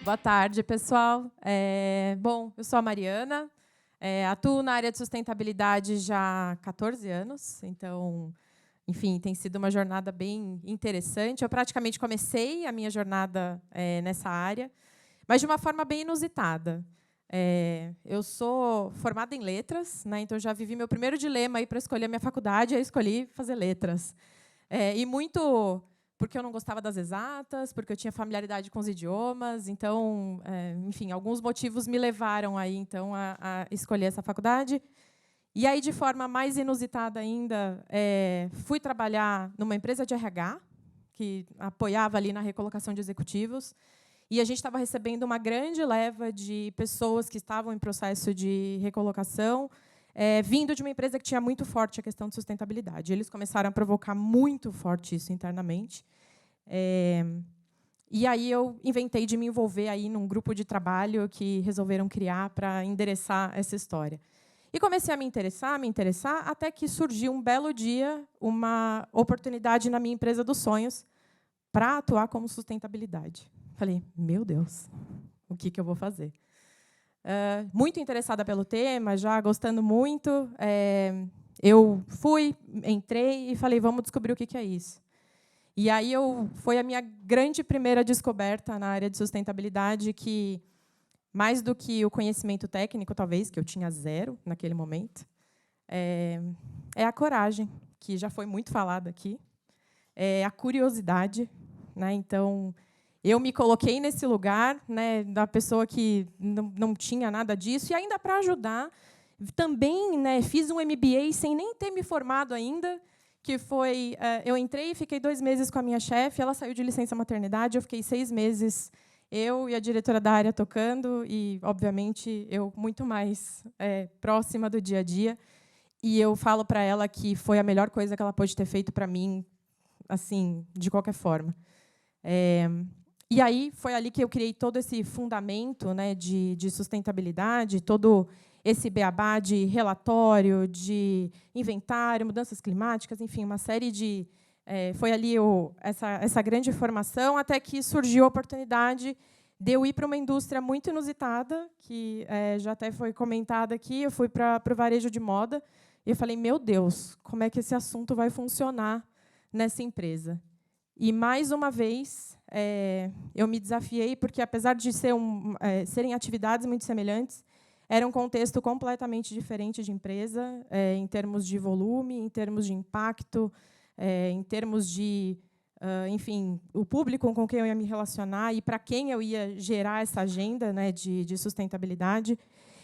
Boa tarde, pessoal. Bom, eu sou a Mariana, atuo na área de sustentabilidade já há 14 anos, então, enfim, tem sido uma jornada bem interessante. Eu praticamente comecei a minha jornada nessa área, mas de uma forma bem inusitada. Eu sou formada em letras, né, então já vivi meu primeiro dilema para escolher a minha faculdade, eu escolhi fazer letras. E muito porque eu não gostava das exatas, porque eu tinha familiaridade com os idiomas, então, enfim, alguns motivos me levaram aí, então, a escolher essa faculdade. E aí, de forma mais inusitada ainda, fui trabalhar numa empresa de RH, que apoiava ali na recolocação de executivos, e a gente estava recebendo uma grande leva de pessoas que estavam em processo de recolocação, vindo de uma empresa que tinha muito forte a questão de sustentabilidade. Eles começaram a provocar muito forte isso internamente. E aí eu inventei de me envolver aí num grupo de trabalho que resolveram criar para endereçar essa história. E comecei a me interessar, até que surgiu um belo dia uma oportunidade na minha empresa dos sonhos para atuar como sustentabilidade. Falei, meu Deus, o que eu vou fazer? Muito interessada pelo tema, já gostando muito, eu entrei e falei, vamos descobrir o que é isso. E aí foi a minha grande primeira descoberta na área de sustentabilidade, que, mais do que o conhecimento técnico, talvez, que eu tinha zero naquele momento, é a coragem, que já foi muito falada aqui, a curiosidade, né? Então, eu me coloquei nesse lugar, né, da pessoa que não tinha nada disso, e ainda para ajudar, também, né, fiz um MBA sem nem ter me formado ainda, que foi, eu entrei e fiquei 2 meses com a minha chefe, ela saiu de licença maternidade, eu fiquei 6 meses, eu e a diretora da área tocando, e, obviamente, eu muito mais próxima do dia a dia, e eu falo para ela que foi a melhor coisa que ela pôde ter feito para mim, assim, de qualquer forma. E aí foi ali que eu criei todo esse fundamento, né, de sustentabilidade, todo esse beabá de relatório, de inventário, mudanças climáticas, enfim, uma série de... foi ali essa grande formação, até que surgiu a oportunidade de eu ir para uma indústria muito inusitada, que já até foi comentada aqui. Eu fui para o varejo de moda, e eu falei, meu Deus, como é que esse assunto vai funcionar nessa empresa? E, mais uma vez, eu me desafiei, porque, apesar de serem atividades muito semelhantes, era um contexto completamente diferente de empresa, em termos de volume, em termos de impacto, em termos de, enfim, o público com quem eu ia me relacionar e para quem eu ia gerar essa agenda, né, de sustentabilidade.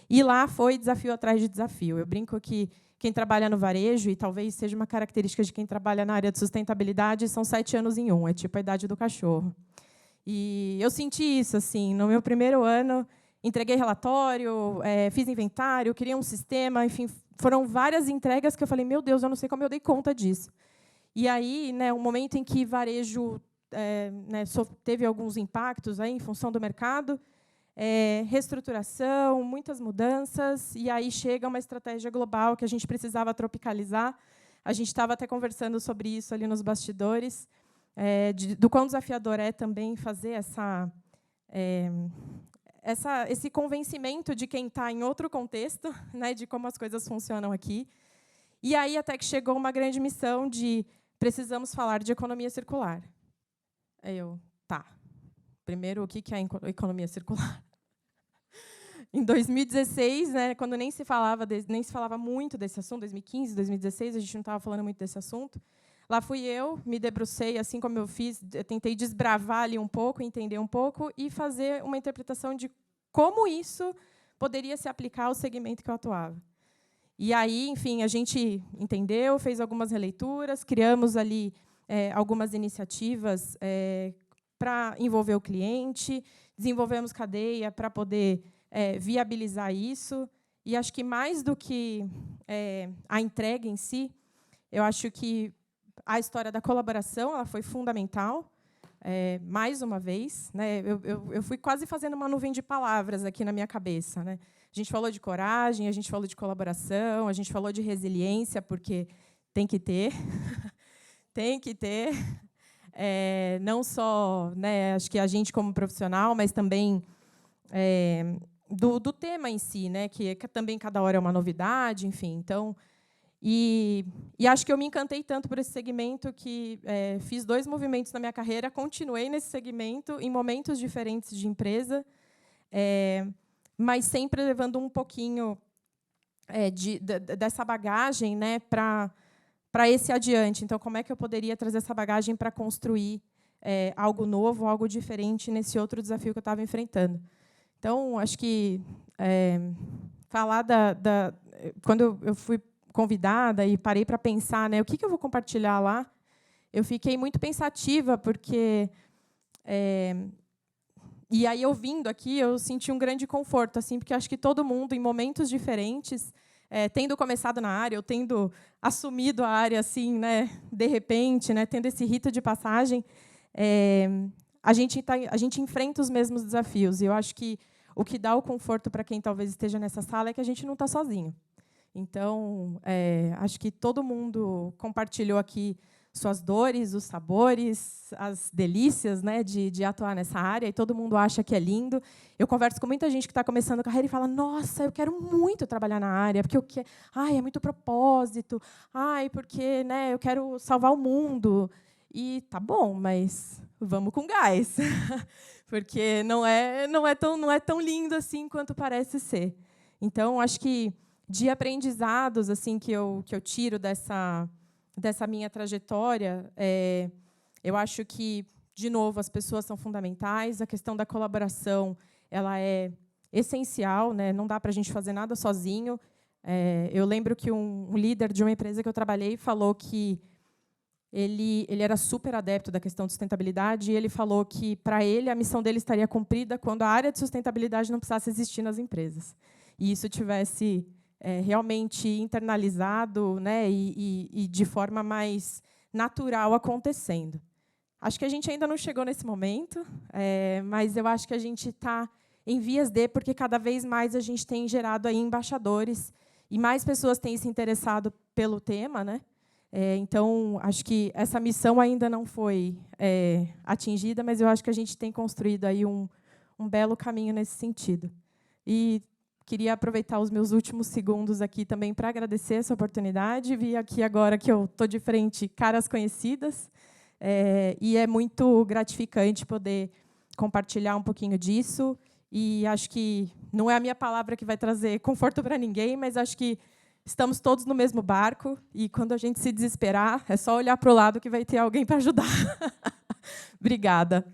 E lá foi desafio atrás de desafio. Eu brinco que quem trabalha no varejo, e talvez seja uma característica de quem trabalha na área de sustentabilidade, são 7 anos em 1, é tipo a idade do cachorro. E eu senti isso, assim, no meu primeiro ano, entreguei relatório, fiz inventário, criei um sistema, enfim, foram várias entregas que eu falei, meu Deus, eu não sei como eu dei conta disso. E aí, né, um momento em que varejo né, teve alguns impactos aí, em função do mercado, reestruturação, muitas mudanças, e aí chega uma estratégia global que a gente precisava tropicalizar. A gente estava até conversando sobre isso ali nos bastidores, do quão desafiador é também fazer esse convencimento de quem está em outro contexto, né, de como as coisas funcionam aqui. E aí até que chegou uma grande missão de precisamos falar de economia circular. Aí tá. Primeiro, o que é economia circular? Em 2016, né, quando nem se falava muito desse assunto, 2015, 2016, a gente não estava falando muito desse assunto. Lá fui eu, me debrucei, assim como eu fiz, eu tentei desbravar ali um pouco, entender um pouco e fazer uma interpretação de como isso poderia se aplicar ao segmento que eu atuava. E aí, enfim, a gente entendeu, fez algumas releituras, criamos ali algumas iniciativas para envolver o cliente, desenvolvemos cadeia para poder viabilizar isso. E acho que, mais do que a entrega em si, eu acho que a história da colaboração ela foi fundamental, mais uma vez. Né, eu fui quase fazendo uma nuvem de palavras aqui na minha cabeça. Né. A gente falou de coragem, a gente falou de colaboração, a gente falou de resiliência, porque tem que ter. Tem que ter. não só, né, acho que a gente como profissional, mas também do tema em si, né, que também cada hora é uma novidade, enfim. Então, e acho que eu me encantei tanto por esse segmento que fiz 2 movimentos na minha carreira, continuei nesse segmento em momentos diferentes de empresa, mas sempre levando um pouquinho dessa bagagem, né, para esse adiante. Então, como é que eu poderia trazer essa bagagem para construir algo novo, algo diferente nesse outro desafio que eu estava enfrentando? Então, acho que falar quando eu fui convidada e parei para pensar, né, o que eu vou compartilhar lá, eu fiquei muito pensativa, porque e aí, ouvindo aqui, eu senti um grande conforto, assim, porque acho que todo mundo, em momentos diferentes, tendo começado na área, ou tendo assumido a área, assim, né, de repente, né, tendo esse rito de passagem, a gente enfrenta os mesmos desafios. E eu acho que o que dá o conforto para quem talvez esteja nessa sala é que a gente não está sozinho. Então, acho que todo mundo compartilhou aqui suas dores, os sabores, as delícias, né, de atuar nessa área, e todo mundo acha que é lindo. Eu converso com muita gente que está começando a carreira e fala: nossa, eu quero muito trabalhar na área, porque é muito propósito, porque, né, eu quero salvar o mundo. E tá bom, mas vamos com gás, porque não é tão lindo assim quanto parece ser. Então, acho que de aprendizados assim que eu tiro dessa minha trajetória, eu acho que, de novo, as pessoas são fundamentais, a questão da colaboração ela é essencial, né? Não dá para a gente fazer nada sozinho. Eu lembro que um líder de uma empresa que eu trabalhei falou que ele era super adepto da questão de sustentabilidade, e ele falou que, para ele, a missão dele estaria cumprida quando a área de sustentabilidade não precisasse existir nas empresas. E isso tivesse realmente internalizado, né, e de forma mais natural acontecendo. Acho que a gente ainda não chegou nesse momento, mas eu acho que a gente está em vias de, porque cada vez mais a gente tem gerado aí embaixadores, e mais pessoas têm se interessado pelo tema, né? Então, acho que essa missão ainda não foi atingida, mas eu acho que a gente tem construído aí um belo caminho nesse sentido. E queria aproveitar os meus últimos segundos aqui também para agradecer essa oportunidade. Vi aqui agora que eu estou de frente caras conhecidas, e é muito gratificante poder compartilhar um pouquinho disso. E acho que não é a minha palavra que vai trazer conforto para ninguém, mas acho que estamos todos no mesmo barco, e quando a gente se desesperar, é só olhar para o lado que vai ter alguém para ajudar. Obrigada.